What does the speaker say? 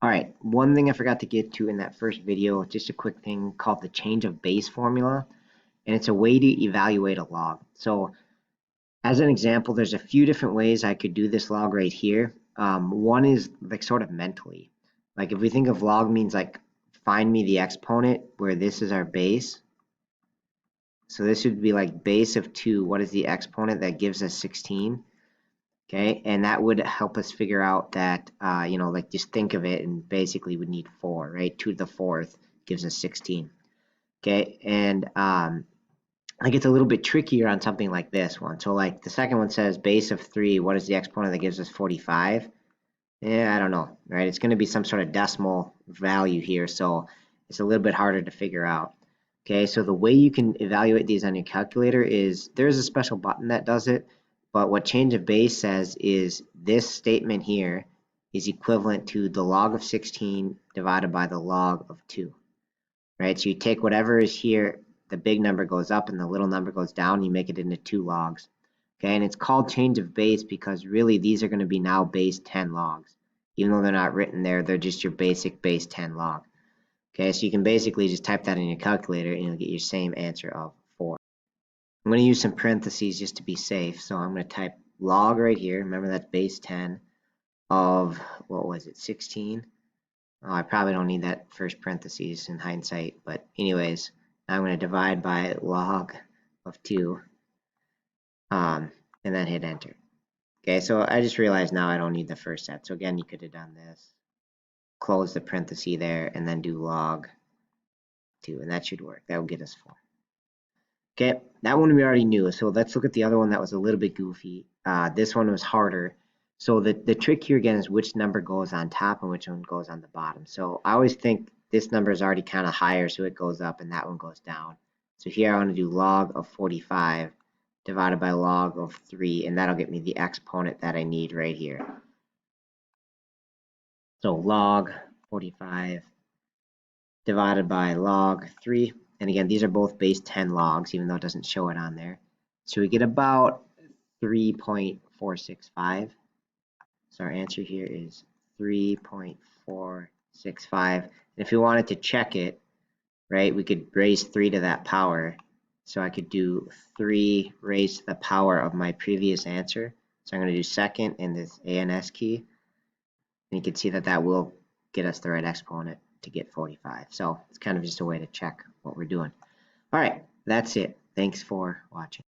All right, one thing I forgot to get to in that first video, just a quick thing called the change of base formula, and it's a way to evaluate a log. So as an example, there's a few different ways I could do this log right here. One is like sort of mentally. Like if we think of log means like find me the exponent where this is our base. So this would be like base of 2, what is the exponent that gives us 16? Okay, and that would help us figure out that, like just think of it and basically would need 4, right? 2 to the 4th gives us 16. Okay, and like it's a little bit trickier on something like this one. So like the second one says base of 3, what is the exponent that gives us 45? Yeah, I don't know, right? It's going to be some sort of decimal value here, so it's a little bit harder to figure out. Okay, so the way you can evaluate these on your calculator is there's a special button that does it, but what change of base says is this statement here is equivalent to the log of 16 divided by the log of 2, right? So you take whatever is here, the big number goes up and the little number goes down, you make it into 2 logs. Okay, and it's called change of base because really these are going to be now base 10 logs. Even though they're not written there, they're just your basic base 10 log. Okay, so you can basically just type that in your calculator and you'll get your same answer of 4. I'm going to use some parentheses just to be safe. So I'm going to type log right here. Remember that's base 10 of, what was it, 16? Oh, I probably don't need that first parentheses in hindsight. But anyways, I'm going to divide by log of 2 and then hit enter. Okay, so I just realized now I don't need the first set. So again, you could have done this. Close the parenthesis there and then do log 2, and that should work. That will get us 4. Okay, that one we already knew. So let's look at the other one that was a little bit goofy. This one was harder. So the trick here again is which number goes on top and which one goes on the bottom. So I always think this number is already kind of higher, so it goes up and that one goes down. So here I want to do log of 45 divided by log of 3, and that'll get me the exponent that I need right here. So log 45 divided by log 3. And again, these are both base 10 logs, even though it doesn't show it on there. So we get about 3.465. So our answer here is 3.465. And if we wanted to check it, right, we could raise 3 to that power. So I could do 3 raised to the power of my previous answer. So I'm going to do second in this ANS key. And you can see that that will get us the right exponent to get 45. So it's kind of just a way to check what we're doing. All right, that's it. Thanks for watching.